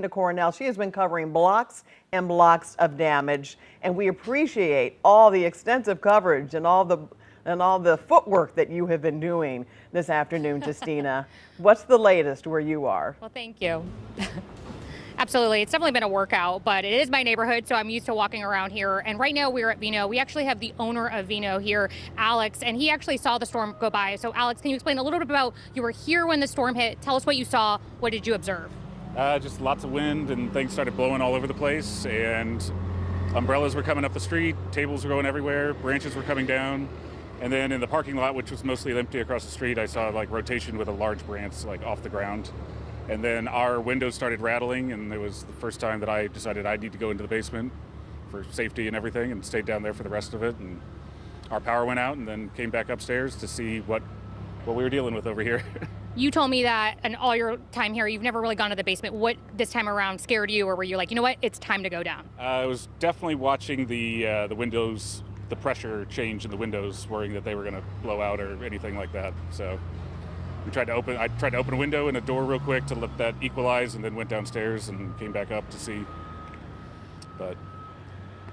Cornell. She has been covering blocks and blocks of damage, and we appreciate all the extensive coverage and all the footwork that you have been doing this afternoon, Justina. What's the latest where you are? Well, thank you. Absolutely. It's definitely been a workout, but it is my neighborhood, so I'm used to walking around here. And right now we're at Vino. We actually have the owner of Vino here, Alex, and he actually saw the storm go by. So Alex, can you explain a little bit about, you were here when the storm hit. Tell us what you saw. What did you observe? Just lots of wind and things started blowing all over the place, and umbrellas were coming up the street, tables were going everywhere, branches were coming down. And then in the parking lot, which was mostly empty across the street, I saw like rotation with a large branch like off the ground. And then our windows started rattling, and it was the first time that I decided I need to go into the basement for safety and everything, and stayed down there for the rest of it. And our power went out, and then came back upstairs to see what we were dealing with over here. You told me that in all your time here, you've never really gone to the basement. What this time around scared you, or were you like, you know what, it's time to go down? I was definitely watching the windows, the pressure change in the windows, worrying that they were going to blow out or anything like that. So I tried to open a window and a door real quick to let that equalize, and then went downstairs and came back up to see. But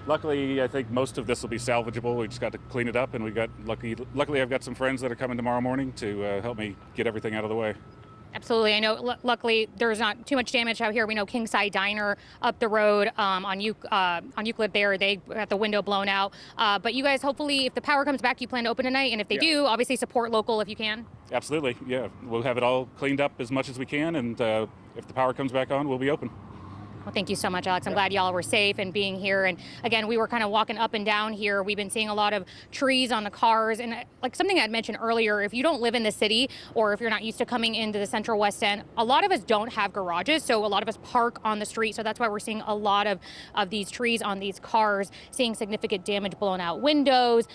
luckily, I think most of this will be salvageable. We just got to clean it up, and we got luckily I've got some friends that are coming tomorrow morning to help me get everything out of the way. Absolutely. I know, luckily, there's not too much damage out here. We know Kingside Diner up the road on Euclid there, they got the window blown out. But you guys, hopefully, if the power comes back, you plan to open tonight. And if they do, obviously support local if you can. Absolutely. Yeah. We'll have it all cleaned up as much as we can. And if the power comes back on, we'll be open. Well, thank you so much, Alex. I'm glad y'all were safe and being here. And again, we were kind of walking up and down here. We've been seeing a lot of trees on the cars. And like something I mentioned earlier, if you don't live in the city, or if you're not used to coming into the Central West End, a lot of us don't have garages. So a lot of us park on the street. So that's why we're seeing a lot of these trees on these cars, seeing significant damage, blown out windows,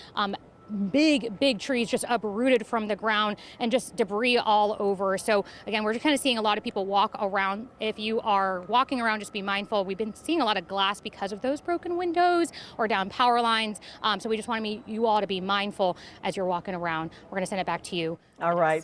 big trees just uprooted from the ground, and just debris all over. So again, we're just kind of seeing a lot of people walk around. If you are walking around, just be mindful. We've been seeing a lot of glass because of those broken windows or down power lines. So we just want you all to be mindful as you're walking around. We're going to send it back to you. All right.